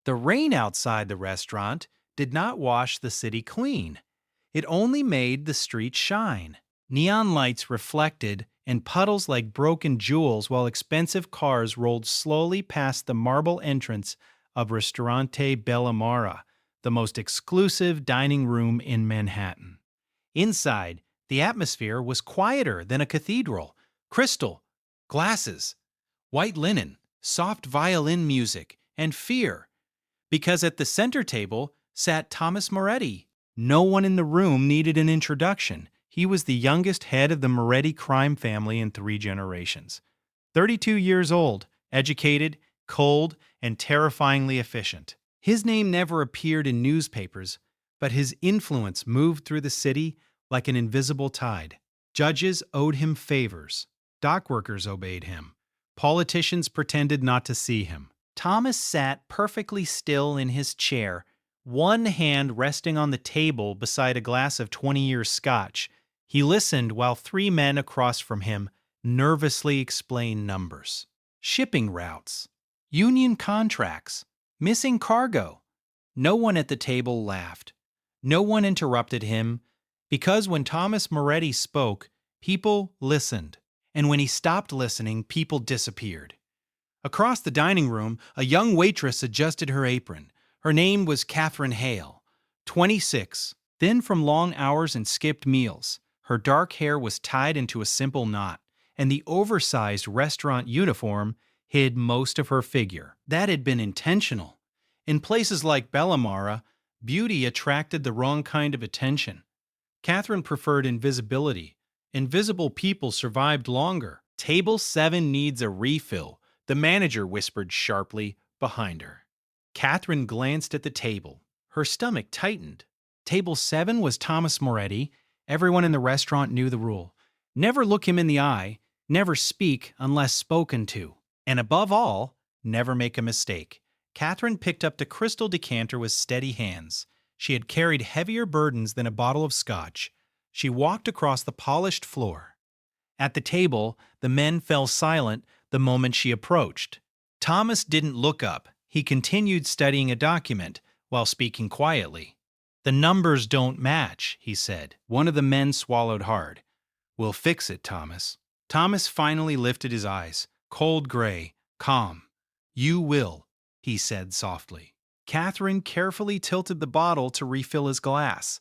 The rain outside the restaurant did not wash the city clean. It only made the streets shine. Neon lights reflected in puddles like broken jewels while expensive cars rolled slowly past the marble entrance of Ristorante Bellamara, the most exclusive dining room in Manhattan. Inside, the atmosphere was quieter than a cathedral. Crystal, glasses, white linen, soft violin music, and fear. Because at the center table sat Thomas Moretti. No one in the room needed an introduction. He was the youngest head of the Moretti crime family in 3 generations. 32 years old, educated, cold, and terrifyingly efficient. His name never appeared in newspapers, but his influence moved through the city like an invisible tide. Judges owed him favors. Dock workers obeyed him. Politicians pretended not to see him. Thomas sat perfectly still in his chair, one hand resting on the table beside a glass of 20-year scotch. He listened while 3 men across from him nervously explained numbers. Shipping routes, union contracts, missing cargo. No one at the table laughed. No one interrupted him, because when Thomas Moretti spoke, people listened, and when he stopped listening, people disappeared. Across the dining room, a young waitress adjusted her apron. Her name was Catherine Hale, 26, thin from long hours and skipped meals. Her dark hair was tied into a simple knot, and the oversized restaurant uniform hid most of her figure. That had been intentional. In places like Bellamara, beauty attracted the wrong kind of attention. Catherine preferred invisibility. Invisible people survived longer. Table 7 needs a refill, the manager whispered sharply behind her. Catherine glanced at the table. Her stomach tightened. Table 7 was Thomas Moretti. Everyone in the restaurant knew the rule. Never look him in the eye, never speak unless spoken to, and above all, never make a mistake. Catherine picked up the crystal decanter with steady hands. She had carried heavier burdens than a bottle of scotch. She walked across the polished floor. At the table, the men fell silent the moment she approached. Thomas didn't look up. He continued studying a document while speaking quietly. "The numbers don't match," he said. One of the men swallowed hard. "We'll fix it, Thomas." Thomas finally lifted his eyes, cold gray, calm. "You will," he said softly. Catherine carefully tilted the bottle to refill his glass.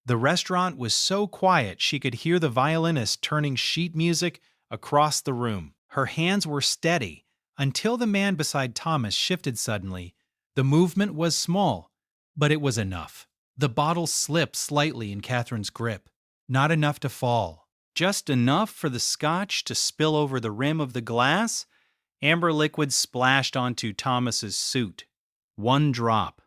The restaurant was so quiet she could hear the violinist turning sheet music across the room. Her hands were steady until the man beside Thomas shifted suddenly. The movement was small, but it was enough. The bottle slipped slightly in Catherine's grip. Not enough to fall. Just enough for the scotch to spill over the rim of the glass. Amber liquid splashed onto Thomas's suit. 1 drop.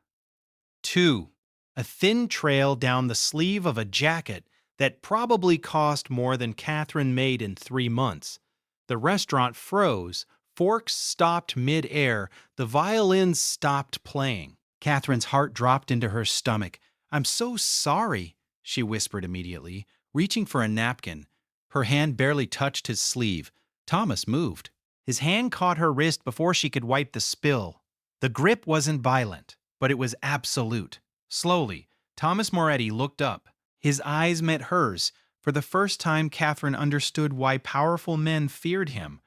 2. A thin trail down the sleeve of a jacket that probably cost more than Catherine made in 3 months. The restaurant froze. Forks stopped mid-air. The violins stopped playing. Catherine's heart dropped into her stomach. "I'm so sorry," she whispered immediately, reaching for a napkin. Her hand barely touched his sleeve. Thomas moved. His hand caught her wrist before she could wipe the spill. The grip wasn't violent, but it was absolute. Slowly, Thomas Moretti looked up. His eyes met hers. For the first time, Catherine understood why powerful men feared him.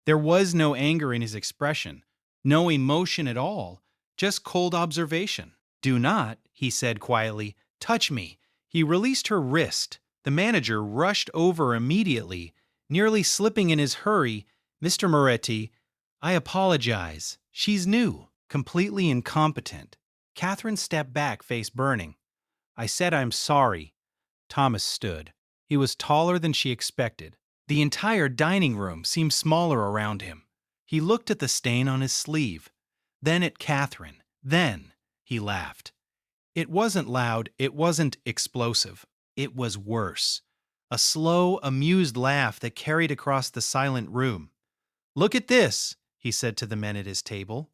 There was no anger in his expression, no emotion at all, just cold observation. "Do not," he said quietly, "touch me." He released her wrist. The manager rushed over immediately, nearly slipping in his hurry. "Mr. Moretti, I apologize. She's new, completely incompetent." Catherine stepped back, face burning. "I said I'm sorry." Thomas stood. He was taller than she expected. The entire dining room seemed smaller around him. He looked at the stain on his sleeve, then at Catherine. Then he laughed. It wasn't loud, it wasn't explosive. It was worse. A slow, amused laugh that carried across the silent room. "Look at this," he said to the men at his table.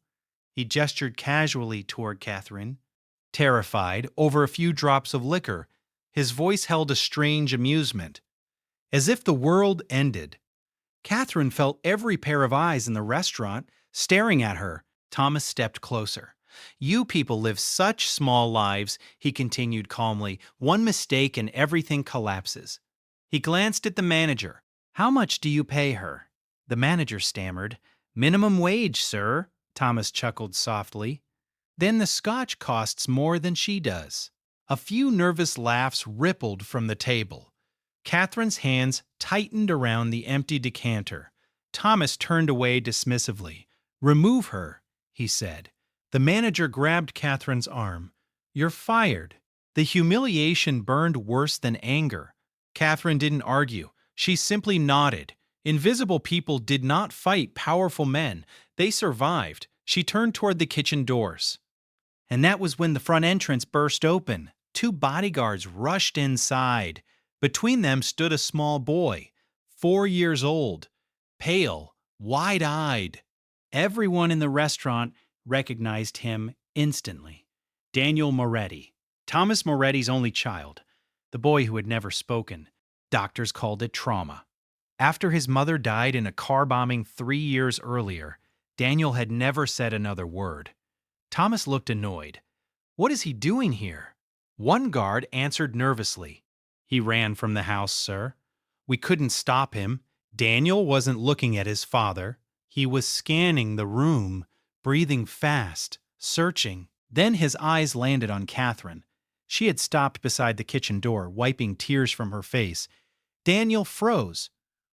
He gestured casually toward Catherine. Terrified, over a few drops of liquor, his voice held a strange amusement. As if the world ended. Catherine felt every pair of eyes in the restaurant staring at her. Thomas stepped closer. You people live such small lives, he continued calmly. One mistake and everything collapses. He glanced at the manager. How much do you pay her? The manager stammered. Minimum wage, sir. Thomas chuckled softly. Then the scotch costs more than she does. A few nervous laughs rippled from the table. Catherine's hands tightened around the empty decanter. Thomas turned away dismissively. Remove her, he said. The manager grabbed Catherine's arm. You're fired. The humiliation burned worse than anger. Catherine didn't argue. She simply nodded. Invisible people did not fight powerful men. They survived. She turned toward the kitchen doors. And that was when the front entrance burst open. Two bodyguards rushed inside. Between them stood a small boy, 4 years old, pale, wide-eyed. Everyone in the restaurant recognized him instantly. Daniel Moretti, Thomas Moretti's only child, the boy who had never spoken. Doctors called it trauma. After his mother died in a car bombing 3 years earlier, Daniel had never said another word. Thomas looked annoyed. What is he doing here? One guard answered nervously. He ran from the house, sir. We couldn't stop him. Daniel wasn't looking at his father. He was scanning the room, breathing fast, searching. Then his eyes landed on Catherine. She had stopped beside the kitchen door, wiping tears from her face. Daniel froze.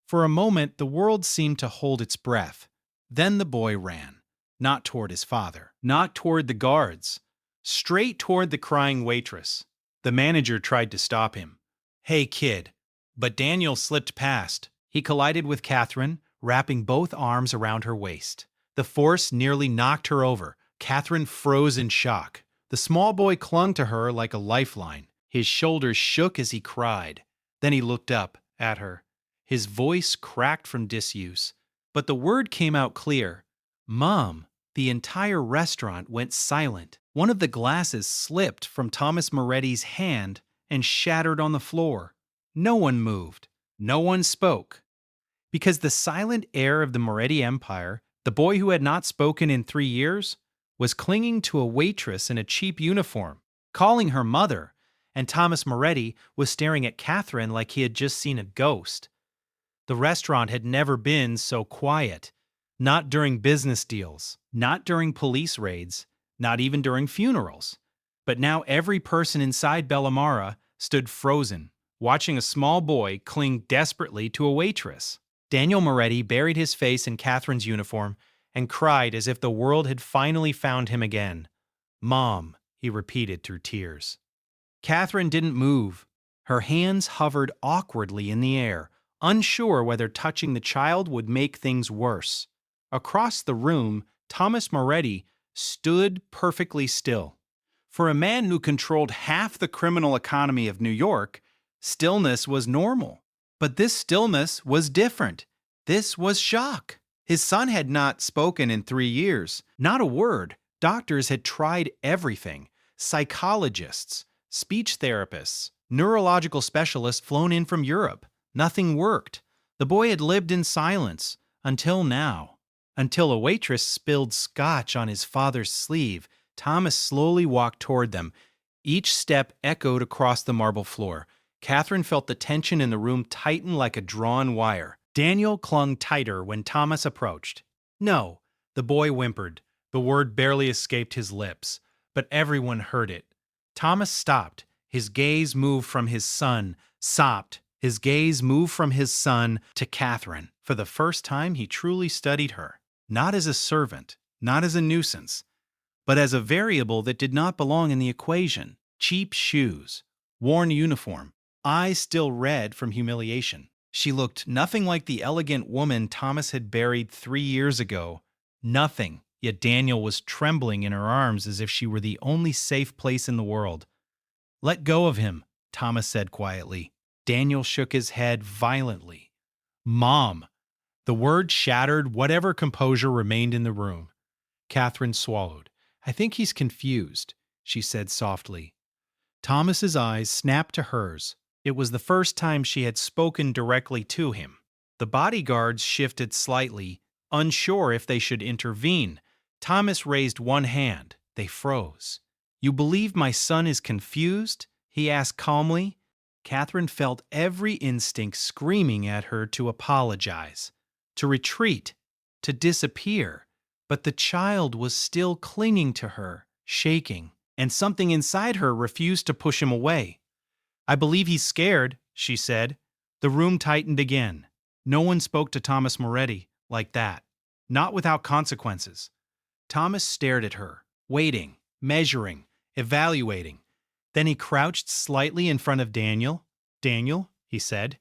For a moment, the world seemed to hold its breath. Then the boy ran, not toward his father, not toward the guards, straight toward the crying waitress. The manager tried to stop him. Hey, kid. But Daniel slipped past. He collided with Catherine, wrapping both arms around her waist. The force nearly knocked her over. Catherine froze in shock. The small boy clung to her like a lifeline. His shoulders shook as he cried. Then he looked up at her. His voice cracked from disuse, but the word came out clear. Mom. The entire restaurant went silent. One of the glasses slipped from Thomas Moretti's hand and shattered on the floor. No one moved. No one spoke. Because the silent heir of the Moretti Empire, the boy who had not spoken in 3 years, was clinging to a waitress in a cheap uniform, calling her mother, and Thomas Moretti was staring at Catherine like he had just seen a ghost. The restaurant had never been so quiet. Not during business deals, not during police raids, not even during funerals. But now every person inside Bellamara stood frozen, watching a small boy cling desperately to a waitress. Daniel Moretti buried his face in Catherine's uniform and cried as if the world had finally found him again. Mom, he repeated through tears. Catherine didn't move. Her hands hovered awkwardly in the air, unsure whether touching the child would make things worse. Across the room, Thomas Moretti stood perfectly still. For a man who controlled half the criminal economy of New York, stillness was normal. But this stillness was different. This was shock. His son had not spoken in 3 years. Not a word. Doctors had tried everything. Psychologists, speech therapists, neurological specialists flown in from Europe. Nothing worked. The boy had lived in silence until now. Until a waitress spilled scotch on his father's sleeve, Thomas slowly walked toward them. Each step echoed across the marble floor. Catherine felt the tension in the room tighten like a drawn wire. Daniel clung tighter when Thomas approached. No, the boy whimpered. The word barely escaped his lips, but everyone heard it. Thomas stopped. His gaze moved from his son, stopped. His gaze moved from his son to Catherine. For the first time, he truly studied her. Not as a servant, not as a nuisance, but as a variable that did not belong in the equation. Cheap shoes, worn uniform, eyes still red from humiliation. She looked nothing like the elegant woman Thomas had buried 3 years ago. Nothing, yet Daniel was trembling in her arms as if she were the only safe place in the world. Let go of him, Thomas said quietly. Daniel shook his head violently. Mom. The word shattered whatever composure remained in the room. Catherine swallowed. I think he's confused, she said softly. Thomas's eyes snapped to hers. It was the first time she had spoken directly to him. The bodyguards shifted slightly, unsure if they should intervene. Thomas raised one hand, They froze. "You believe my son is confused?" he asked calmly. Catherine felt every instinct screaming at her to apologize, to retreat, to disappear. But the child was still clinging to her, shaking, and something inside her refused to push him away. "I believe he's scared," she said. The room tightened again. No one spoke to Thomas Moretti like that, not without consequences. Thomas stared at her, waiting, measuring, evaluating. Then he crouched slightly in front of Daniel. "Daniel," he said.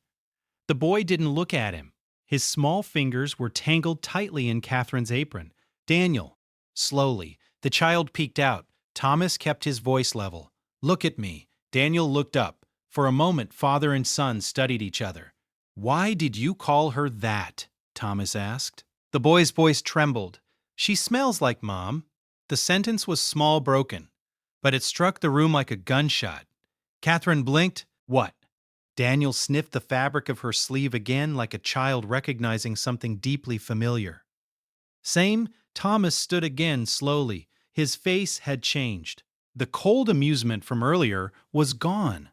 The boy didn't look at him. His small fingers were tangled tightly in Catherine's apron. "Daniel." Slowly, the child peeked out. Thomas kept his voice level. "Look at me." Daniel looked up. For a moment, father and son studied each other. "Why did you call her that?" Thomas asked. The boy's voice trembled. "She smells like Mom." The sentence was small, broken, but it struck the room like a gunshot. Catherine blinked. "What?" Daniel sniffed the fabric of her sleeve again like a child recognizing something deeply familiar. Same. Thomas stood again slowly. His face had changed. The cold amusement from earlier was gone.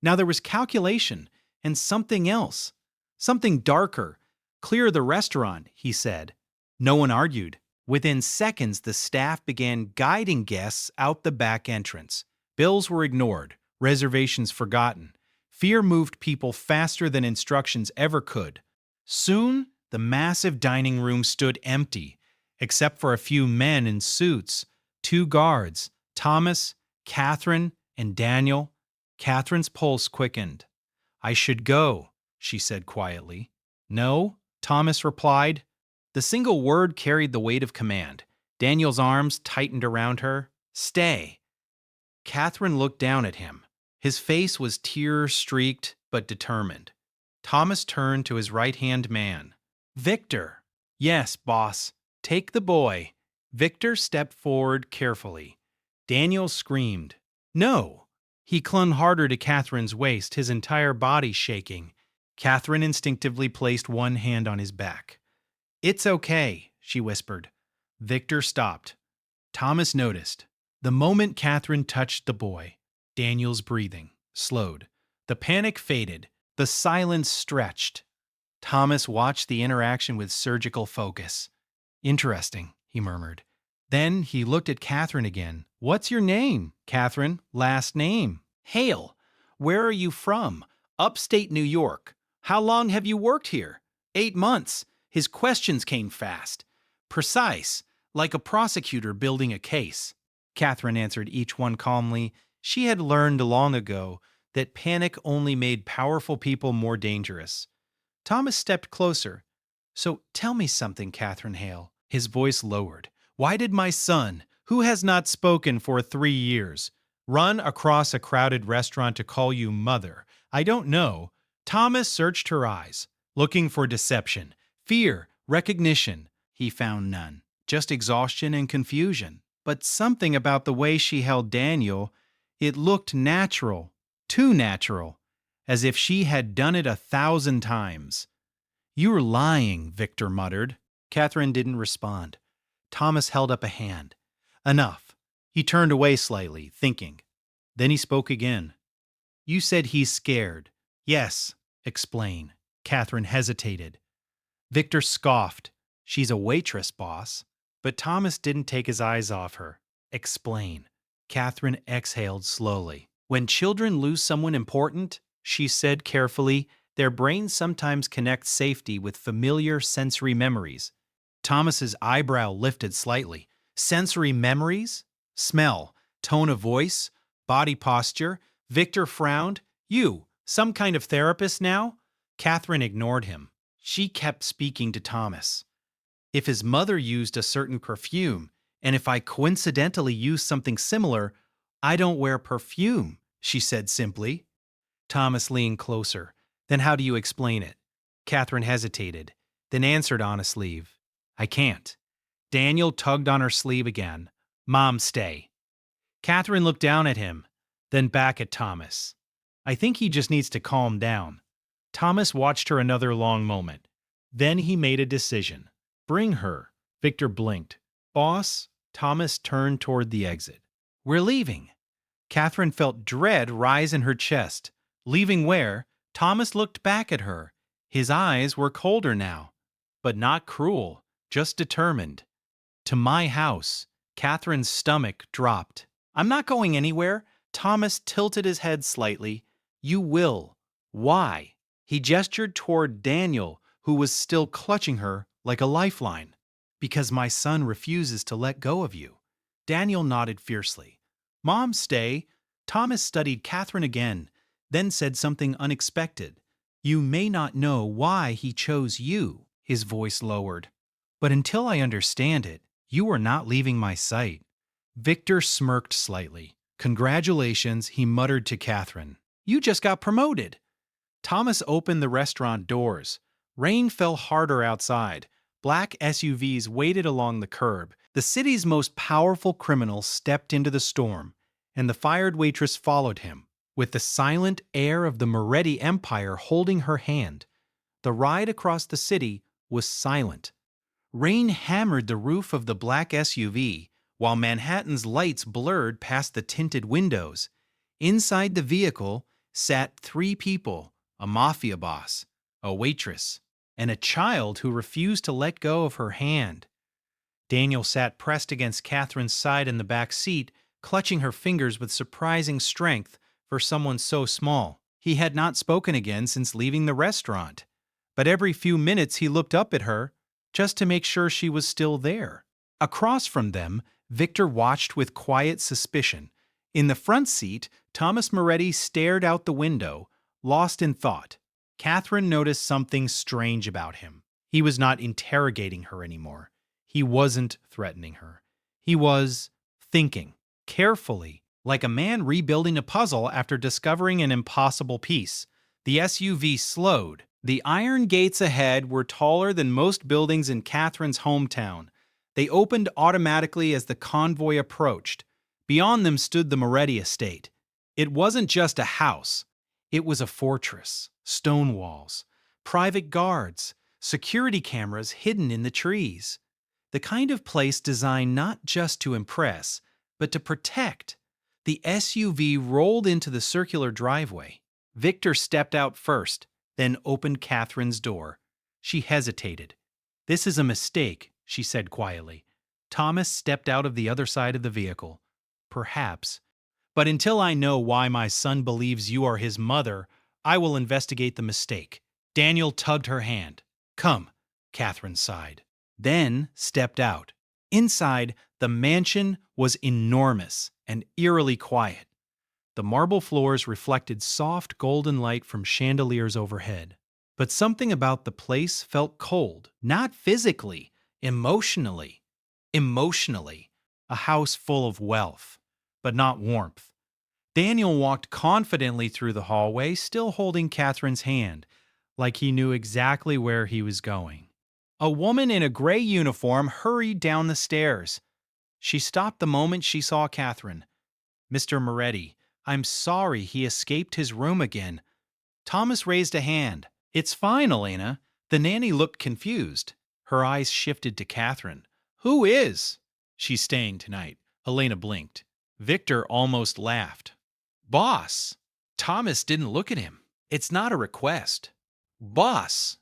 Now there was calculation and something else. Something darker. "Clear the restaurant," he said. No one argued. Within seconds, the staff began guiding guests out the back entrance. Bills were ignored, reservations forgotten. Fear moved people faster than instructions ever could. Soon, the massive dining room stood empty, except for a few men in suits, 2 guards, Thomas, Catherine, and Daniel. Catherine's pulse quickened. "I should go," she said quietly. "No," Thomas replied. The single word carried the weight of command. Daniel's arms tightened around her. "Stay." Catherine looked down at him. His face was tear-streaked but determined. Thomas turned to his right-hand man. "Victor." "Yes, boss. Take the boy." Victor stepped forward carefully. Daniel screamed. "No." He clung harder to Catherine's waist, his entire body shaking. Catherine instinctively placed one hand on his back. "It's okay," she whispered. Victor stopped. Thomas noticed. The moment Catherine touched the boy, Daniel's breathing slowed. The panic faded. The silence stretched. Thomas watched the interaction with surgical focus. "Interesting," he murmured. Then he looked at Catherine again. "What's your name?" "Catherine. Last name?" "Hale." "Where are you from?" "Upstate New York." "How long have you worked here?" 8 months. His questions came fast. Precise, like a prosecutor building a case. Catherine answered each one calmly. She had learned long ago that panic only made powerful people more dangerous. Thomas stepped closer. "So tell me something, Catherine Hale." His voice lowered. "Why did my son, who has not spoken for 3 years, run across a crowded restaurant to call you mother? I don't know." Thomas searched her eyes, looking for deception, fear, recognition. He found none, just exhaustion and confusion. But something about the way she held Daniel, it looked natural, too natural, as if she had done it 1,000 times. "You're lying," Victor muttered. Catherine didn't respond. Thomas held up a hand. "Enough." He turned away slightly, thinking. Then he spoke again. "You said he's scared." "Yes." "Explain." Catherine hesitated. Victor scoffed. "She's a waitress, boss." But Thomas didn't take his eyes off her. "Explain." Catherine exhaled slowly. "When children lose someone important," she said carefully, "their brains sometimes connect safety with familiar sensory memories." Thomas's eyebrow lifted slightly. "Sensory memories? Smell, tone of voice, body posture?" Victor frowned. "You, some kind of therapist now?" Catherine ignored him. She kept speaking to Thomas. "If his mother used a certain perfume, and if I coincidentally use something similar, I don't wear perfume," she said simply. Thomas leaned closer. "Then how do you explain it?" Catherine hesitated, then answered honestly, "I can't." Daniel tugged on her sleeve again. "Mom, stay." Catherine looked down at him, then back at Thomas. "I think he just needs to calm down." Thomas watched her another long moment. Then he made a decision. "Bring her." Victor blinked. "Boss, Thomas turned toward the exit. We're leaving. Catherine felt dread rise in her chest. Leaving where? Thomas looked back at her. His eyes were colder now, but not cruel, just determined. To my house. Catherine's stomach dropped. I'm not going anywhere. Thomas tilted his head slightly. You will. Why? He gestured toward Daniel, who was still clutching her like a lifeline. Because my son refuses to let go of you. Daniel nodded fiercely. Mom, stay. Thomas studied Catherine again, then said something unexpected. You may not know why he chose you, his voice lowered. But until I understand it, you are not leaving my sight. Victor smirked slightly. Congratulations, he muttered to Catherine. You just got promoted. Thomas opened the restaurant doors. Rain fell harder outside. Black SUVs waited along the curb. The city's most powerful criminal stepped into the storm, and the fired waitress followed him, with the silent air of the Moretti Empire holding her hand. The ride across the city was silent. Rain hammered the roof of the black SUV, while Manhattan's lights blurred past the tinted windows. Inside the vehicle sat 3 people, a mafia boss, a waitress, and a child who refused to let go of her hand. Daniel sat pressed against Catherine's side in the back seat, clutching her fingers with surprising strength for someone so small. He had not spoken again since leaving the restaurant, but every few minutes he looked up at her, just to make sure she was still there. Across from them, Victor watched with quiet suspicion. In the front seat, Thomas Moretti stared out the window, lost in thought. Catherine noticed something strange about him. He was not interrogating her anymore. He wasn't threatening her. He was thinking, carefully, like a man rebuilding a puzzle after discovering an impossible piece. The SUV slowed. The iron gates ahead were taller than most buildings in Catherine's hometown. They opened automatically as the convoy approached. Beyond them stood the Moretti estate. It wasn't just a house. It was a fortress, stone walls, private guards, security cameras hidden in the trees. The kind of place designed not just to impress, but to protect. The SUV rolled into the circular driveway. Victor stepped out first, then opened Catherine's door. She hesitated. This is a mistake, she said quietly. Thomas stepped out of the other side of the vehicle. Perhaps. But until I know why my son believes you are his mother, I will investigate the mistake. Daniel tugged her hand. Come, Catherine sighed. Then stepped out. Inside, the mansion was enormous and eerily quiet. The marble floors reflected soft golden light from chandeliers overhead. But something about the place felt cold, not physically, emotionally. Emotionally. A house full of wealth, but not warmth. Daniel walked confidently through the hallway, still holding Catherine's hand, like he knew exactly where he was going. A woman in a gray uniform hurried down the stairs. She stopped the moment she saw Catherine. Mr. Moretti, I'm sorry he escaped his room again. Thomas raised a hand. It's fine, Elena. The nanny looked confused. Her eyes shifted to Catherine. Who is? She's staying tonight. Elena blinked. Victor almost laughed. Boss. Thomas didn't look at him. It's not a request. Boss.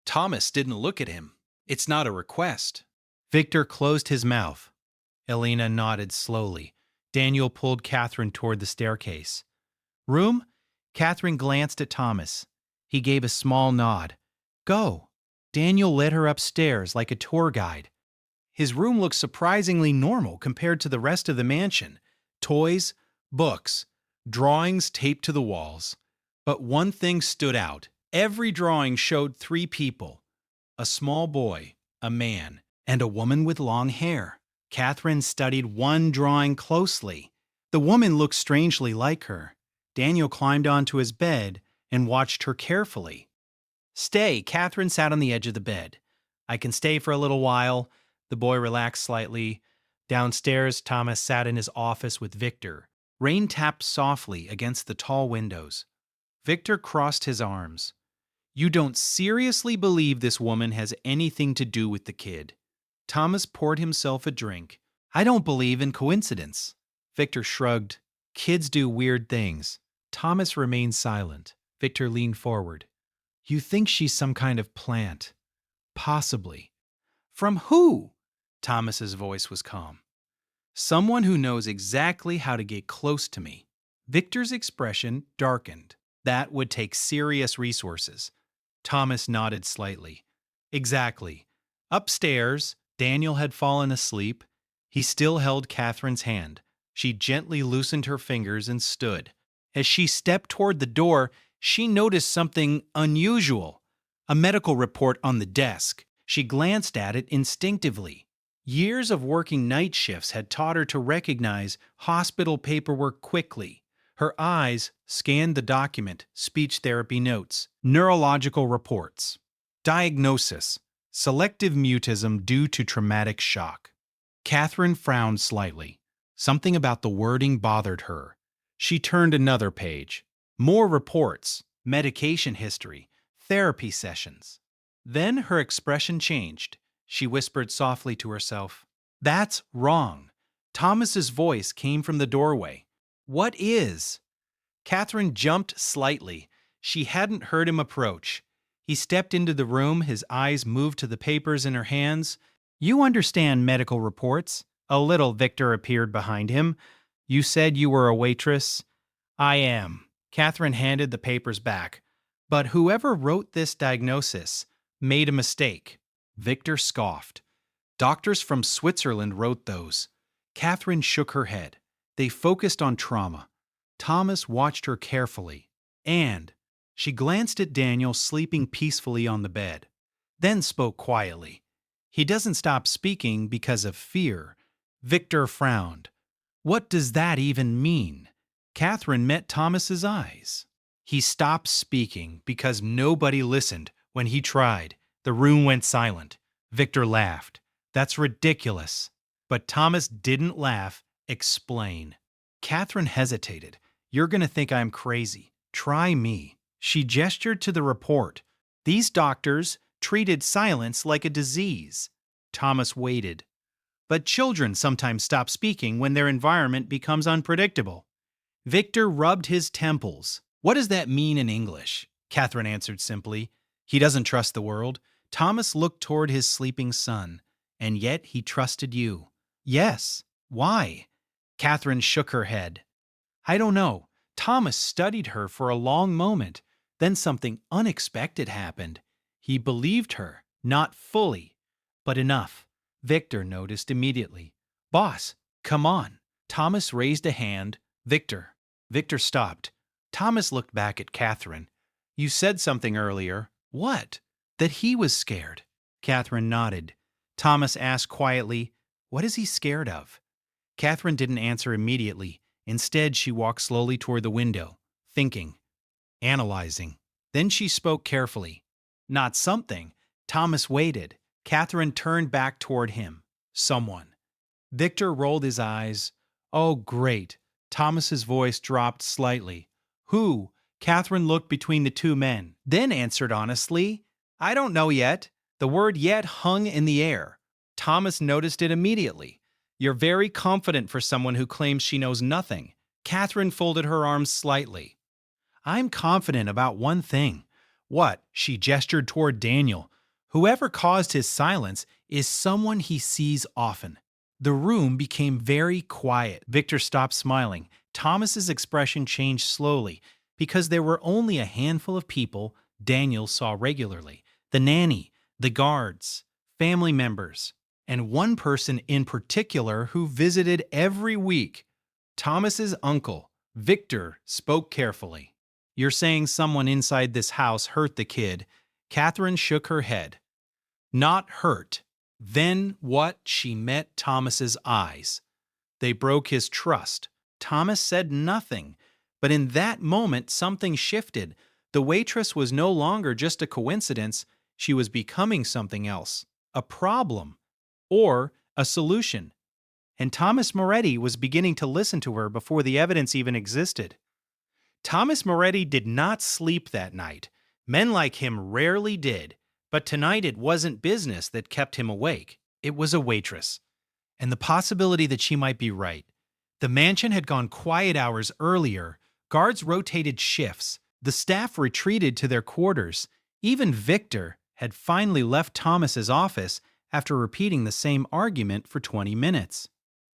Thomas didn't look at him. It's not a request. Victor closed his mouth. Elena nodded slowly. Daniel pulled Catherine toward the staircase. Room? Catherine glanced at Thomas. He gave a small nod. Go. Daniel led her upstairs like a tour guide. His room looked surprisingly normal compared to the rest of the mansion. Toys, books, drawings taped to the walls. But one thing stood out. Every drawing showed 3 people. A small boy, a man, and a woman with long hair. Catherine studied one drawing closely. The woman looked strangely like her. Daniel climbed onto his bed and watched her carefully. Stay, Catherine sat on the edge of the bed. I can stay for a little while. The boy relaxed slightly. Downstairs, Thomas sat in his office with Victor. Rain tapped softly against the tall windows. Victor crossed his arms. You don't seriously believe this woman has anything to do with the kid? Thomas poured himself a drink. I don't believe in coincidence. Victor shrugged. Kids do weird things. Thomas remained silent. Victor leaned forward. You think she's some kind of plant? Possibly. From who? Thomas's voice was calm. Someone who knows exactly how to get close to me. Victor's expression darkened. That would take serious resources. Thomas nodded slightly. Exactly. Upstairs, Daniel had fallen asleep. He still held Catherine's hand. She gently loosened her fingers and stood. As she stepped toward the door, she noticed something unusual. A medical report on the desk. She glanced at it instinctively. Years of working night shifts had taught her to recognize hospital paperwork quickly. Her eyes scanned the document, speech therapy notes, neurological reports. Diagnosis: selective mutism due to traumatic shock. Catherine frowned slightly. Something about the wording bothered her. She turned another page. More reports, medication history, therapy sessions. Then her expression changed. She whispered softly to herself, "That's wrong." Thomas's voice came from the doorway. "What is?" Catherine jumped slightly. She hadn't heard him approach. He stepped into the room, his eyes moved to the papers in her hands. "You understand medical reports." A little. Victor appeared behind him. "You said you were a waitress." "I am." Catherine handed the papers back. "But whoever wrote this diagnosis made a mistake." Victor scoffed. "Doctors from Switzerland wrote those." Catherine shook her head. They focused on trauma. Thomas watched her carefully. And she glanced at Daniel sleeping peacefully on the bed, then spoke quietly. "He doesn't stop speaking because of fear." Victor frowned. "What does that even mean?" Catherine met Thomas's eyes. "He stopped speaking because nobody listened when he tried." The room went silent. Victor laughed. "That's ridiculous." But Thomas didn't laugh. "Explain." Catherine hesitated. "You're going to think I'm crazy. Try me." She gestured to the report. "These doctors treated silence like a disease." Thomas waited. "But children sometimes stop speaking when their environment becomes unpredictable." Victor rubbed his temples. "What does that mean in English?" Catherine answered simply. "He doesn't trust the world." Thomas looked toward his sleeping son. "And yet he trusted you." "Yes. Why?" Catherine shook her head. "I don't know." Thomas studied her for a long moment. Then something unexpected happened. He believed her, not fully, but enough. Victor noticed immediately. "Boss, come on." Thomas raised a hand. "Victor." Victor stopped. Thomas looked back at Catherine. "You said something earlier." "What?" "That he was scared." Catherine nodded. Thomas asked quietly, "What is he scared of?" Catherine didn't answer immediately. Instead, she walked slowly toward the window, thinking, analyzing. Then she spoke carefully. "Not something." Thomas waited. Catherine turned back toward him. "Someone." Victor rolled his eyes. "Oh, great." Thomas's voice dropped slightly. "Who?" Catherine looked between the two men, then answered honestly, "I don't know yet." The word "yet" hung in the air. Thomas noticed it immediately. "You're very confident for someone who claims she knows nothing." Catherine folded her arms slightly. "I'm confident about one thing." "What?" She gestured toward Daniel. "Whoever caused his silence is someone he sees often." The room became very quiet. Victor stopped smiling. Thomas's expression changed slowly because there were only a handful of people Daniel saw regularly. The nanny, the guards, family members, and one person in particular who visited every week. Thomas's uncle. Victor spoke carefully. "You're saying someone inside this house hurt the kid." Catherine shook her head. "Not hurt." Then what? She met Thomas's eyes. They broke his trust. Thomas said nothing. But in that moment, something shifted. The waitress was no longer just a coincidence. She was becoming something else. A problem. Or a solution. And Thomas Moretti was beginning to listen to her before the evidence even existed. Thomas Moretti did not sleep that night. Men like him rarely did. But tonight it wasn't business that kept him awake. It was a waitress. and the possibility that she might be right. The mansion had gone quiet hours earlier, guards rotated shifts, the staff retreated to their quarters. Even Victor had finally left Thomas's office after repeating the same argument for 20 minutes.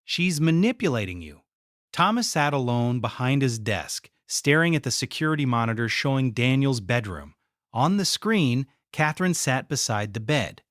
She's manipulating you. Thomas sat alone behind his desk, staring at the security monitor showing Daniel's bedroom. On the screen, Catherine sat beside the bed.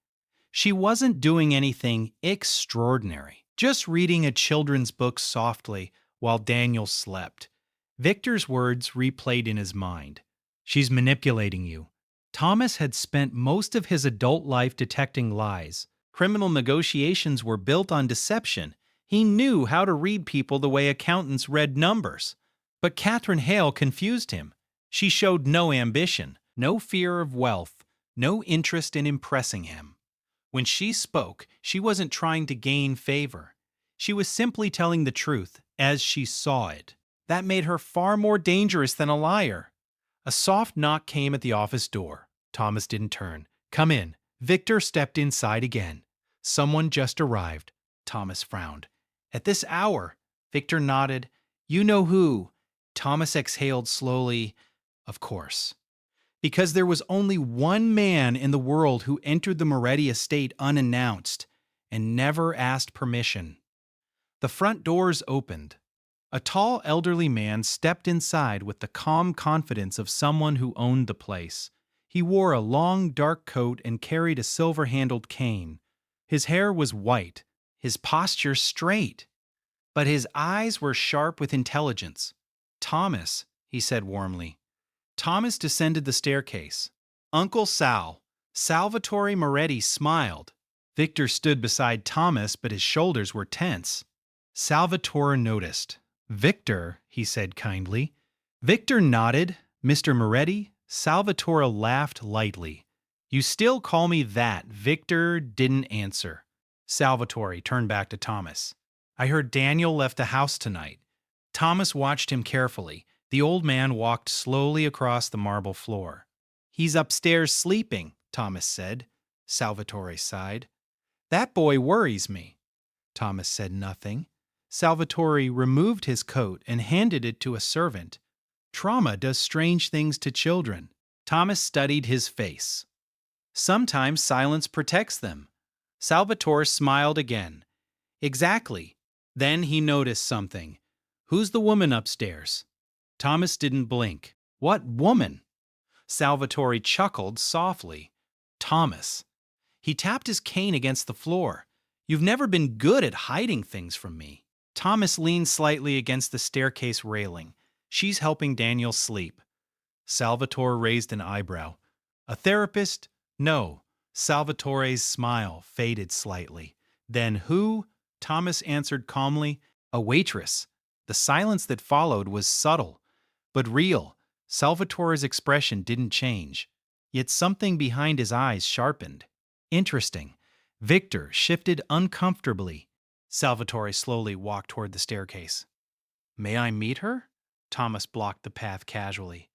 She wasn't doing anything extraordinary, just reading a children's book softly while Daniel slept. Victor's words replayed in his mind. She's manipulating you. Thomas had spent most of his adult life detecting lies. Criminal negotiations were built on deception. He knew how to read people the way accountants read numbers. But Catherine Hale confused him. She showed no ambition, no fear of wealth, no interest in impressing him. When she spoke, she wasn't trying to gain favor. She was simply telling the truth as she saw it. That made her far more dangerous than a liar. A soft knock came at the office door. Thomas didn't turn. "Come in." Victor stepped inside again. "Someone just arrived." Thomas frowned. "At this hour?" Victor nodded. "You know who?" Thomas exhaled slowly. "Of course." Because there was only one man in the world who entered the Moretti estate unannounced and never asked permission. The front doors opened. A tall elderly man stepped inside with the calm confidence of someone who owned the place. He wore a long, dark coat and carried a silver-handled cane. His hair was white, his posture straight, but his eyes were sharp with intelligence. "Thomas," he said warmly. Thomas descended the staircase. "Uncle Sal." Salvatore Moretti smiled. Victor stood beside Thomas, but his shoulders were tense. Salvatore noticed. "Victor," he said kindly. Victor nodded. "Mr. Moretti?" Salvatore laughed lightly. "You still call me that." Victor didn't answer. Salvatore turned back to Thomas. "I heard Daniel left the house tonight." Thomas watched him carefully. The old man walked slowly across the marble floor. "He's upstairs sleeping," Thomas said. Salvatore sighed. "That boy worries me." Thomas said nothing. Salvatore removed his coat and handed it to a servant. "Trauma does strange things to children." Thomas studied his face. "Sometimes silence protects them." Salvatore smiled again. "Exactly." Then he noticed something. "Who's the woman upstairs?" Thomas didn't blink. "What woman?" Salvatore chuckled softly. "Thomas." He tapped his cane against the floor. "You've never been good at hiding things from me." Thomas leaned slightly against the staircase railing. "She's helping Daniel sleep." Salvatore raised an eyebrow. "A therapist?" "No." Salvatore's smile faded slightly. "Then who?" Thomas answered calmly. "A waitress." The silence that followed was subtle, but real. Salvatore's expression didn't change. Yet something behind his eyes sharpened. "Interesting." Victor shifted uncomfortably. Salvatore slowly walked toward the staircase. "May I meet her?" Thomas blocked the path casually.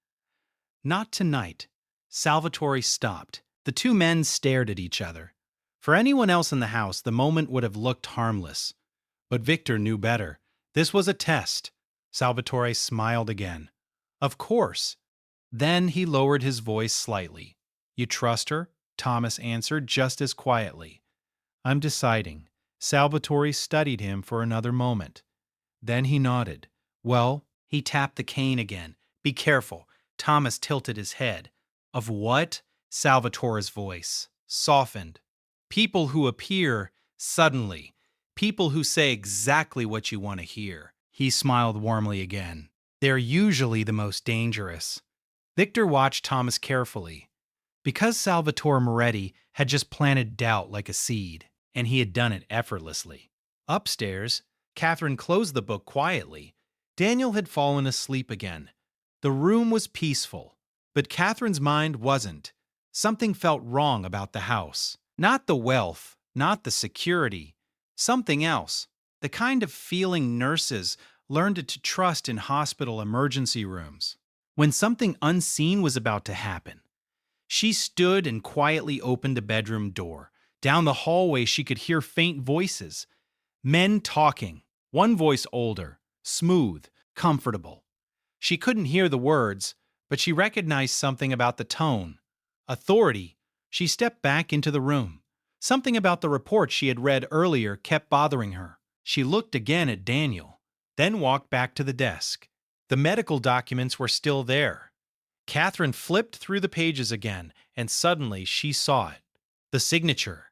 "Not tonight." Salvatore stopped. The two men stared at each other. For anyone else in the house, the moment would have looked harmless. But Victor knew better. This was a test. Salvatore smiled again. "Of course." Then he lowered his voice slightly. "You trust her?" Thomas answered just as quietly. "I'm deciding." Salvatore studied him for another moment. Then he nodded. "Well," he tapped the cane again. "Be careful." Thomas tilted his head. "Of what?" Salvatore's voice softened. "People who appear suddenly. People who say exactly what you want to hear." He smiled warmly again. "They're usually the most dangerous." Victor watched Thomas carefully. Because Salvatore Moretti had just planted doubt like a seed, and he had done it effortlessly. Upstairs, Catherine closed the book quietly. Daniel had fallen asleep again. The room was peaceful, but Catherine's mind wasn't. Something felt wrong about the house. Not the wealth, not the security. Something else. The kind of feeling nurses learned to trust in hospital emergency rooms. When something unseen was about to happen. She stood and quietly opened the bedroom door. Down the hallway she could hear faint voices. Men talking, one voice older, smooth, comfortable. She couldn't hear the words, but she recognized something about the tone. Authority. She stepped back into the room. Something about the report she had read earlier kept bothering her. She looked again at Daniel, then walked back to the desk. The medical documents were still there. Catherine flipped through the pages again, and suddenly she saw it. The signature.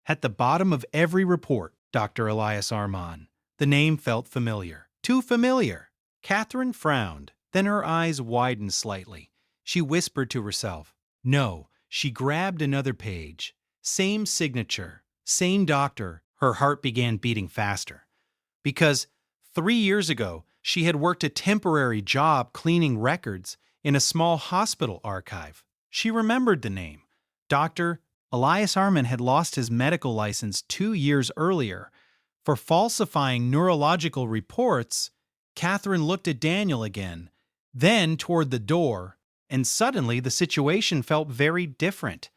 At the bottom of every report, Dr. Elias Armand. The name felt familiar. Too familiar. Catherine frowned, then her eyes widened slightly. She whispered to herself, "No." She grabbed another page. Same signature, same doctor. Her heart began beating faster. Because 3 years ago, she had worked a temporary job cleaning records in a small hospital archive. She remembered the name. Dr. Elias Armand had lost his medical license 2 years earlier for falsifying neurological reports. Catherine looked at Daniel again, then toward the door, and suddenly the situation felt very different.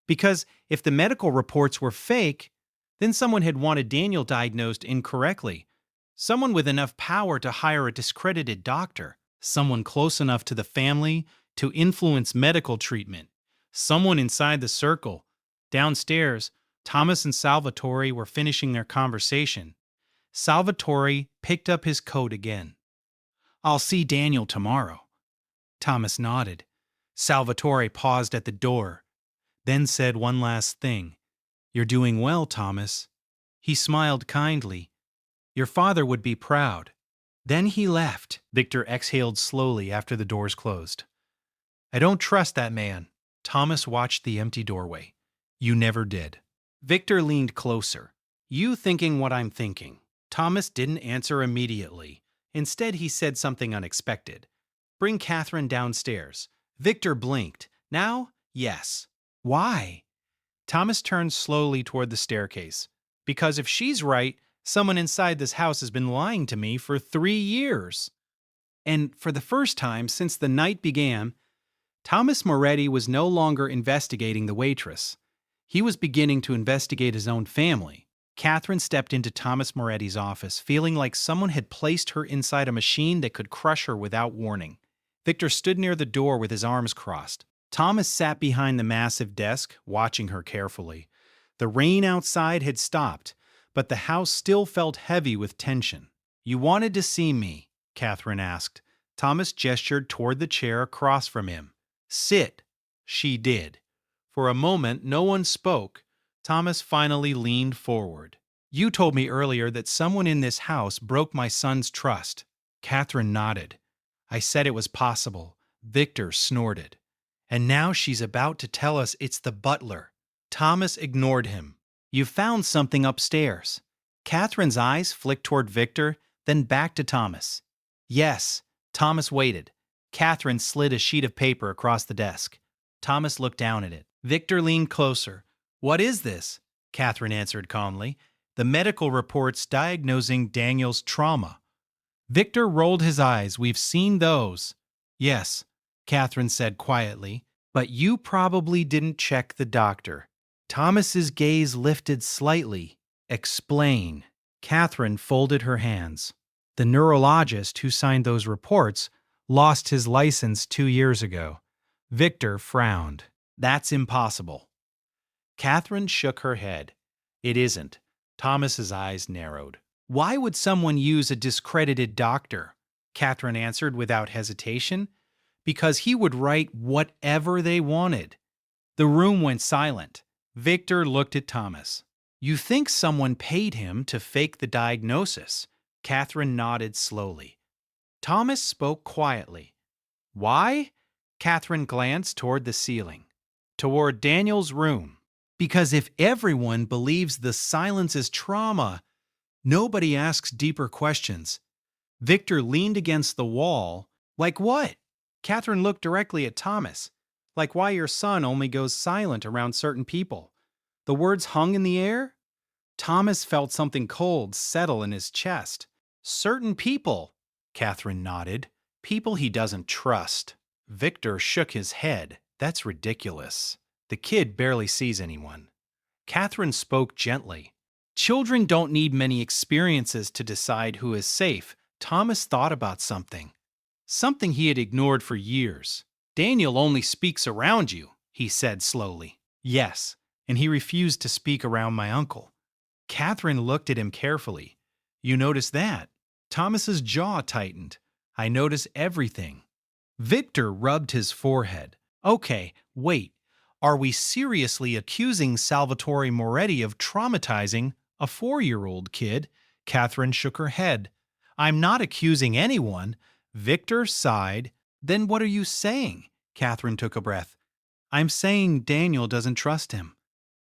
Because if the medical reports were fake, then someone had wanted Daniel diagnosed incorrectly. Someone with enough power to hire a discredited doctor. Someone close enough to the family to influence medical treatment. Someone inside the circle. Downstairs, Thomas and Salvatore were finishing their conversation. Salvatore picked up his coat again. "I'll see Daniel tomorrow." Thomas nodded. Salvatore paused at the door, then said one last thing. "You're doing well, Thomas." He smiled kindly. "Your father would be proud." Then he left. Victor exhaled slowly after the doors closed. "I don't trust that man." Thomas watched the empty doorway. "You never did." Victor leaned closer. "You thinking what I'm thinking." Thomas didn't answer immediately. Instead, he said something unexpected. "Bring Catherine downstairs." Victor blinked. "Now? Yes." "Why?" Thomas turned slowly toward the staircase. "Because if she's right, someone inside this house has been lying to me for 3 years." And for the first time since the night began, Thomas Moretti was no longer investigating the waitress. He was beginning to investigate his own family. Catherine stepped into Thomas Moretti's office, feeling like someone had placed her inside a machine that could crush her without warning. Victor stood near the door with his arms crossed. Thomas sat behind the massive desk, watching her carefully. The rain outside had stopped, but the house still felt heavy with tension. "You wanted to see me?" Catherine asked. Thomas gestured toward the chair across from him. "Sit." She did. For a moment, no one spoke. Thomas finally leaned forward. "You told me earlier that someone in this house broke my son's trust." Catherine nodded. "I said it was possible." Victor snorted. "And now she's about to tell us it's the butler." Thomas ignored him. "You found something upstairs." Catherine's eyes flicked toward Victor, then back to Thomas. "Yes." Thomas waited. Catherine slid a sheet of paper across the desk. Thomas looked down at it. Victor leaned closer. "What is this?" Catherine answered calmly. "The medical reports diagnosing Daniel's trauma." Victor rolled his eyes. "We've seen those." "Yes," Catherine said quietly, "but you probably didn't check the doctor." Thomas's gaze lifted slightly. "Explain." Catherine folded her hands. "The neurologist who signed those reports lost his license 2 years ago." Victor frowned. "That's impossible." Catherine shook her head. "It isn't." Thomas's eyes narrowed. "Why would someone use a discredited doctor?" Catherine answered without hesitation. "Because he would write whatever they wanted." The room went silent. Victor looked at Thomas. "You think someone paid him to fake the diagnosis?" Catherine nodded slowly. Thomas spoke quietly. "Why?" Catherine glanced toward the ceiling. Toward Daniel's room. "Because if everyone believes the silence is trauma, nobody asks deeper questions." Victor leaned against the wall. "Like what?" Catherine looked directly at Thomas. "Like why your son only goes silent around certain people." The words hung in the air. Thomas felt something cold settle in his chest. "Certain people," Catherine nodded. "People he doesn't trust." Victor shook his head. "That's ridiculous. The kid barely sees anyone." Catherine spoke gently. Children don't need many experiences to decide who is safe. Thomas thought about something. Something he had ignored for years. Daniel only speaks around you, he said slowly. Yes, and he refused to speak around my uncle. Catherine looked at him carefully. You notice that? Thomas's jaw tightened. I notice everything. Victor rubbed his forehead. Okay, wait. Are we seriously accusing Salvatore Moretti of traumatizing a 4-year-old kid? Catherine shook her head. I'm not accusing anyone. Victor sighed. Then what are you saying? Catherine took a breath. I'm saying Daniel doesn't trust him.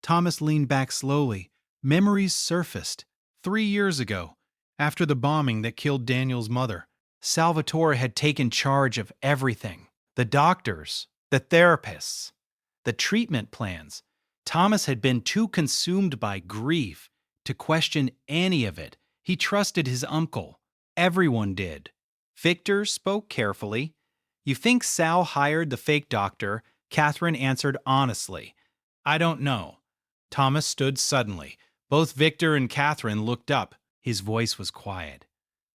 Thomas leaned back slowly. Memories surfaced. 3 years ago, after the bombing that killed Daniel's mother, Salvatore had taken charge of everything. The doctors, the therapists, the treatment plans. Thomas had been too consumed by grief to question any of it. He trusted his uncle. Everyone did. Victor spoke carefully. You think Sal hired the fake doctor? Catherine answered honestly. I don't know. Thomas stood suddenly. Both Victor and Catherine looked up. His voice was quiet.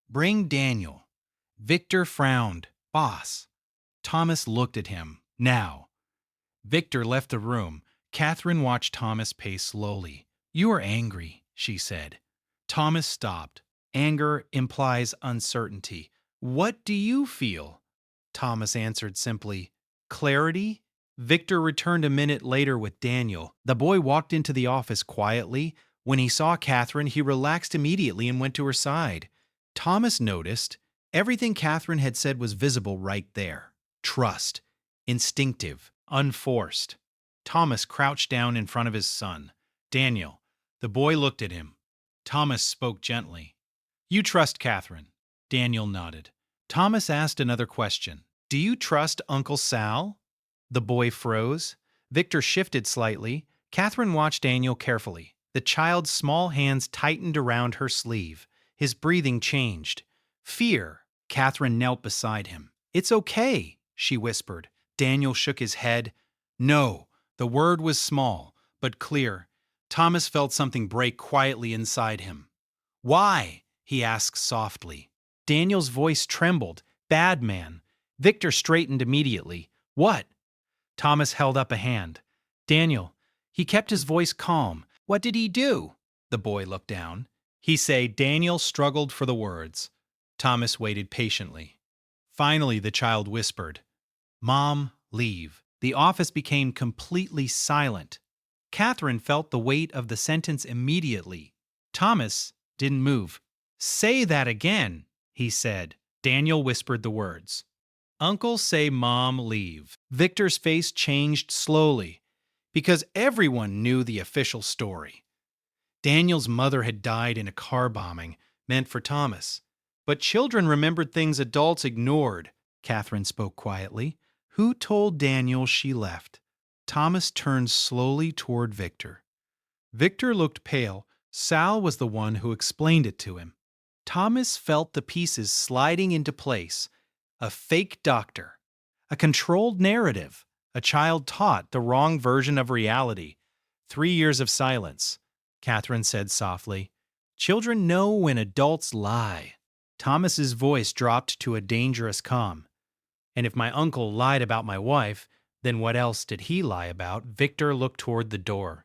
Bring Daniel. Victor frowned. Boss. Thomas looked at him. Now. Victor left the room. Catherine watched Thomas pace slowly. You are angry, she said. Thomas stopped. Anger implies uncertainty. What do you feel? Thomas answered simply, clarity. Victor returned a minute later with Daniel. The boy walked into the office quietly. When he saw Catherine, he relaxed immediately and went to her side. Thomas noticed everything Catherine had said was visible right there. Trust. Instinctive. Unforced. Thomas crouched down in front of his son. Daniel. The boy looked at him. Thomas spoke gently. You trust Catherine. Daniel nodded. Thomas asked another question. Do you trust Uncle Sal? The boy froze. Victor shifted slightly. Catherine watched Daniel carefully. The child's small hands tightened around her sleeve. His breathing changed. Fear. Catherine knelt beside him. It's okay, she whispered. Daniel shook his head. No. The word was small, but clear. Thomas felt something break quietly inside him. Why? He asked softly. Daniel's voice trembled. Bad man. Victor straightened immediately. What? Thomas held up a hand. Daniel. He kept his voice calm. What did he do? The boy looked down. He say Daniel struggled for the words. Thomas waited patiently. Finally, the child whispered, Mom, leave. The office became completely silent. Catherine felt the weight of the sentence immediately. Thomas didn't move. Say that again, he said. Daniel whispered the words. Uncle say Mom, leave. Victor's face changed slowly, because everyone knew the official story. Daniel's mother had died in a car bombing meant for Thomas. But children remembered things adults ignored. Catherine spoke quietly. Who told Daniel she left? Thomas turned slowly toward Victor. Victor looked pale. Sal was the one who explained it to him. Thomas felt the pieces sliding into place. A fake doctor. A controlled narrative. A child taught the wrong version of reality. 3 years of silence. Catherine said softly. Children know when adults lie. Thomas's voice dropped to a dangerous calm. And if my uncle lied about my wife, then what else did he lie about? Victor looked toward the door.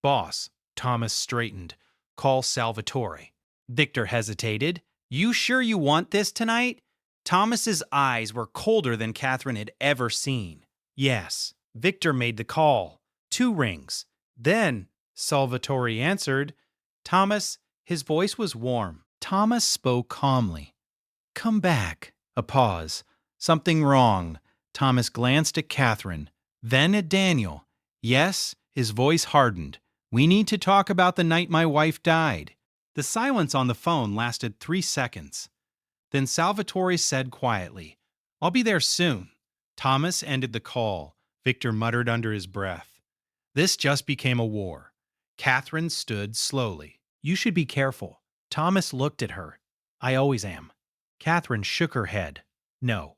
Boss. Thomas straightened. Call Salvatore. Victor hesitated. You sure you want this tonight? Thomas's eyes were colder than Catherine had ever seen. Yes. Victor made the call. 2 rings. Then Salvatore answered. Thomas, his voice was warm. Thomas spoke calmly. Come back. A pause. Something wrong. Thomas glanced at Catherine, then at Daniel. Yes, his voice hardened. We need to talk about the night my wife died. The silence on the phone lasted 3 seconds. Then Salvatore said quietly, I'll be there soon. Thomas ended the call. Victor muttered under his breath. This just became a war. Catherine stood slowly. You should be careful. Thomas looked at her. I always am. Catherine shook her head. No.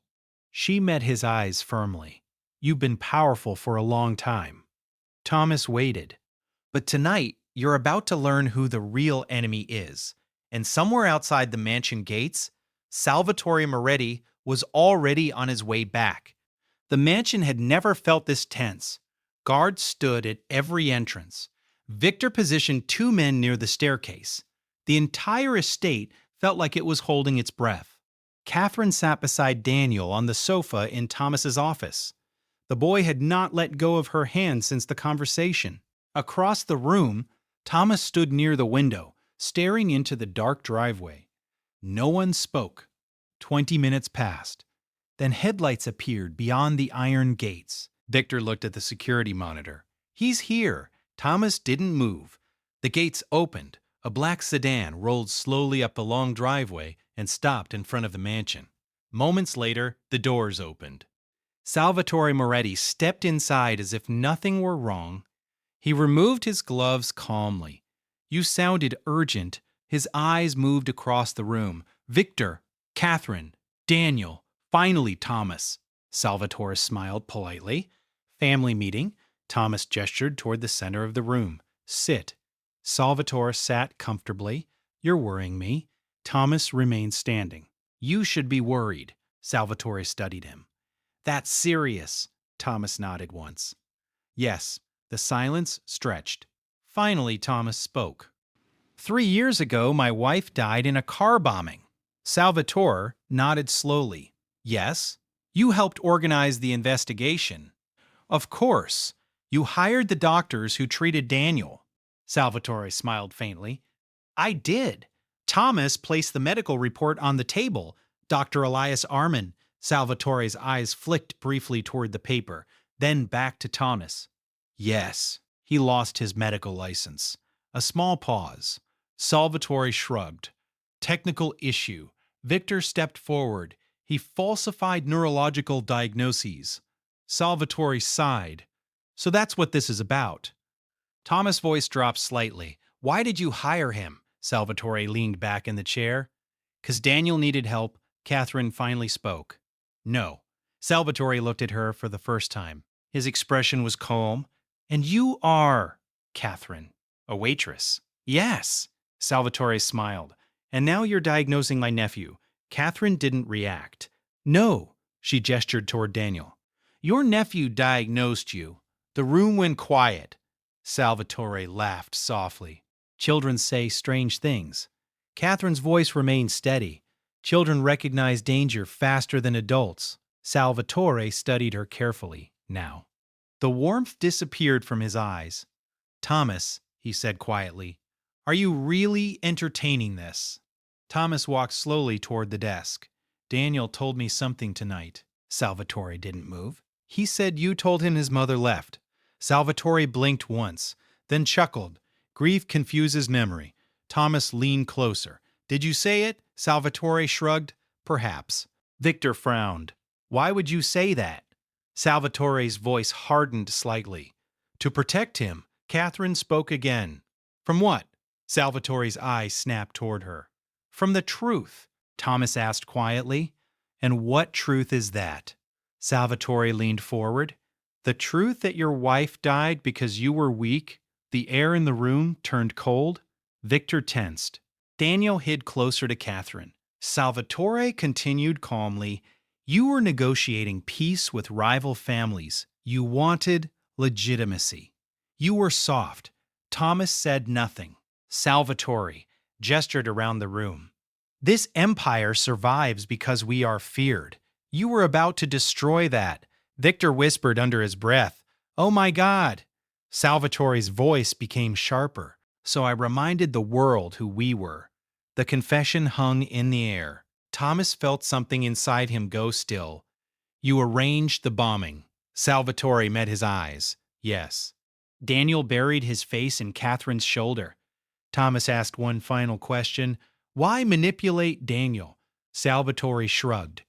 She met his eyes firmly. You've been powerful for a long time. Thomas waited. But tonight, You're about to learn who the real enemy is. And somewhere outside the mansion gates, Salvatore Moretti was already on his way back. The mansion had never felt this tense. Guards stood at every entrance. Victor positioned 2 men near the staircase. The entire estate felt like it was holding its breath. Catherine sat beside Daniel on the sofa in Thomas's office. The boy had not let go of her hand since the conversation. Across the room, Thomas stood near the window, staring into the dark driveway. No one spoke. 20 minutes passed. Then headlights appeared beyond the iron gates. Victor looked at the security monitor. He's here. Thomas didn't move. The gates opened. A black sedan rolled slowly up the long driveway and stopped in front of the mansion. Moments later, the doors opened. Salvatore Moretti stepped inside as if nothing were wrong. He removed his gloves calmly. You sounded urgent. His eyes moved across the room. Victor, Catherine, Daniel, finally Thomas. Salvatore smiled politely. Family meeting. Thomas gestured toward the center of the room. Sit. Salvatore sat comfortably. You're worrying me. Thomas remained standing. You should be worried. Salvatore studied him. That's serious. Thomas nodded once. Yes. The silence stretched. Finally, Thomas spoke. 3 years ago, my wife died in a car bombing. Salvatore nodded slowly. Yes? You helped organize the investigation. Of course. You hired the doctors who treated Daniel. Salvatore smiled faintly. I did. Thomas placed the medical report on the table. Dr. Elias Arman. Salvatore's eyes flicked briefly toward the paper, then back to Thomas. Yes, he lost his medical license. A small pause. Salvatore shrugged. Technical issue. Victor stepped forward. He falsified neurological diagnoses. Salvatore sighed. So that's what this is about. Thomas' voice dropped slightly. Why did you hire him? Salvatore leaned back in the chair. 'Cause Daniel needed help, Catherine finally spoke. No. Salvatore looked at her for the first time. His expression was calm. And you are, Catherine, a waitress. Yes. Salvatore smiled. And now you're diagnosing my nephew. Catherine didn't react. No. She gestured toward Daniel. Your nephew diagnosed you. The room went quiet. Salvatore laughed softly. Children say strange things. Catherine's voice remained steady. Children recognize danger faster than adults. Salvatore studied her carefully now. The warmth disappeared from his eyes. Thomas, he said quietly, are you really entertaining this? Thomas walked slowly toward the desk. Daniel told me something tonight. Salvatore didn't move. He said you told him his mother left. Salvatore blinked once, then chuckled. Grief confuses memory. Thomas leaned closer. Did you say it? Salvatore shrugged. Perhaps. Victor frowned. Why would you say that? Salvatore's voice hardened slightly. To protect him, Catherine spoke again. From what? Salvatore's eyes snapped toward her. From the truth, Thomas asked quietly. And what truth is that? Salvatore leaned forward. The truth that your wife died because you were weak? The air in the room turned cold? Victor tensed. Daniel hid closer to Catherine. Salvatore continued calmly. You were negotiating peace with rival families. You wanted legitimacy. You were soft. Thomas said nothing. Salvatore gestured around the room. This empire survives because we are feared. You were about to destroy that. Victor whispered under his breath, Oh my God! Salvatore's voice became sharper, so I reminded the world who we were. The confession hung in the air. Thomas felt something inside him go still. You arranged the bombing. Salvatore met his eyes. Yes. Daniel buried his face in Catherine's shoulder. Thomas asked one final question. Why manipulate Daniel? Salvatore shrugged.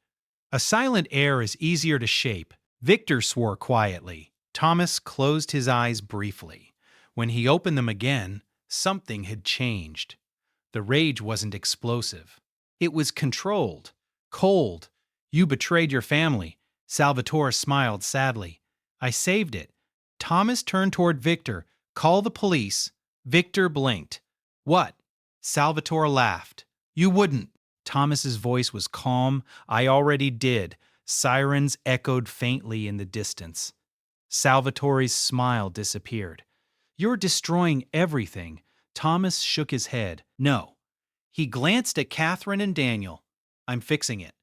A silent air is easier to shape. Victor swore quietly. Thomas closed his eyes briefly. When he opened them again, something had changed. The rage wasn't explosive. It was controlled, cold. You betrayed your family. Salvatore smiled sadly. I saved it. Thomas turned toward Victor. Call the police. Victor blinked. What? Salvatore laughed. You wouldn't. Thomas's voice was calm. I already did. Sirens echoed faintly in the distance. Salvatore's smile disappeared. You're destroying everything. Thomas shook his head. No. He glanced at Catherine and Daniel. I'm fixing it.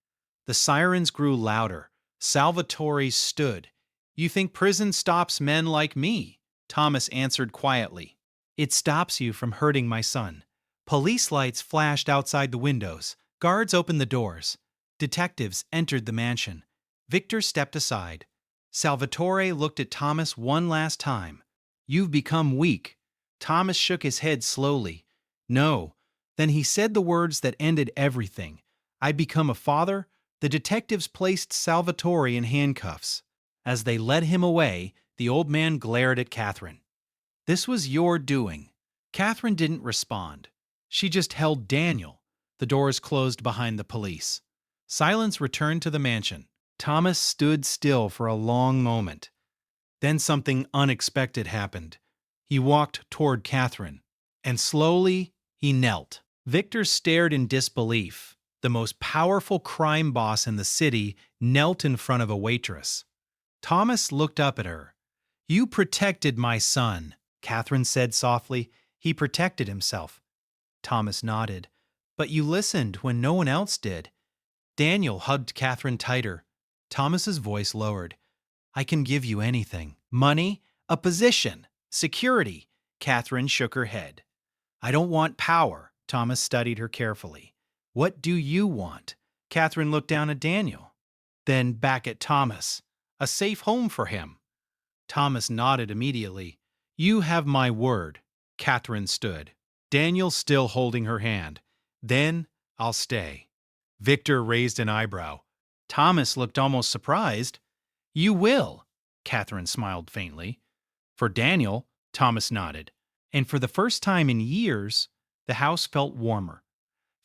The sirens grew louder. Salvatore stood. You think prison stops men like me? Thomas answered quietly. It stops you from hurting my son. Police lights flashed outside the windows. Guards opened the doors. Detectives entered the mansion. Victor stepped aside. Salvatore looked at Thomas one last time. You've become weak. Thomas shook his head slowly. No. Then he said the words that ended everything. I become a father. The detectives placed Salvatore in handcuffs. As they led him away, the old man glared at Catherine. This was your doing. Catherine didn't respond. She just held Daniel. The doors closed behind the police. Silence returned to the mansion. Thomas stood still for a long moment. Then something unexpected happened. He walked toward Catherine, and slowly he knelt. Victor stared in disbelief. The most powerful crime boss in the city knelt in front of a waitress. Thomas looked up at her. You protected my son, Catherine said softly. He protected himself. Thomas nodded. But you listened when no one else did. Daniel hugged Catherine tighter. Thomas's voice lowered. I can give you anything. Money, a position, security. Catherine shook her head. I don't want power. Thomas studied her carefully. What do you want? Catherine looked down at Daniel. Then back at Thomas. A safe home for him. Thomas nodded immediately. You have my word. Catherine stood. Daniel still holding her hand. Then I'll stay. Victor raised an eyebrow. Thomas looked almost surprised. You will. Catherine smiled faintly. For Daniel, Thomas nodded. And for the first time in years, the house felt warmer.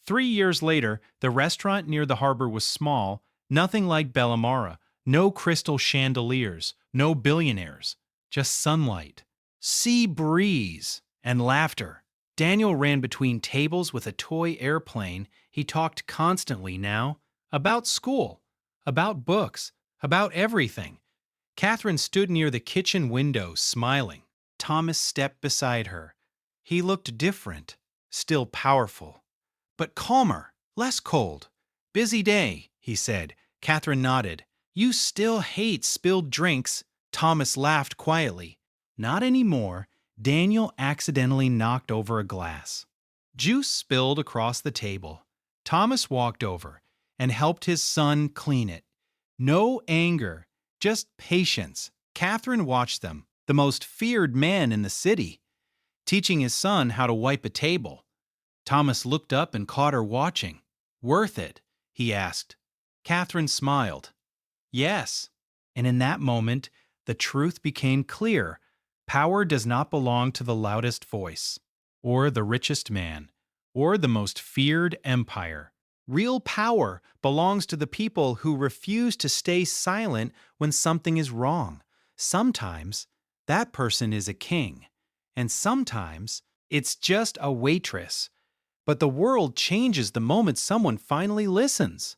3 years later, the restaurant near the harbor was small, nothing like Bellamara, no crystal chandeliers, no billionaires, just sunlight, sea breeze, and laughter. Daniel ran between tables with a toy airplane. He talked constantly now about school, about books, about everything. Catherine stood near the kitchen window, smiling. Thomas stepped beside her. He looked different, still powerful, but calmer, less cold. Busy day, he said. Catherine nodded. You still hate spilled drinks. Thomas laughed quietly. Not anymore. Daniel accidentally knocked over a glass. Juice spilled across the table. Thomas walked over and helped his son clean it. No anger, just patience. Catherine watched them, the most feared man in the city, teaching his son how to wipe a table. Thomas looked up and caught her watching. Worth it? He asked. Catherine smiled. Yes. And in that moment, the truth became clear. Power does not belong to the loudest voice, or the richest man, or the most feared empire. Real power belongs to the people who refuse to stay silent when something is wrong. Sometimes that person is a king, and sometimes it's just a waitress. But the world changes the moment someone finally listens.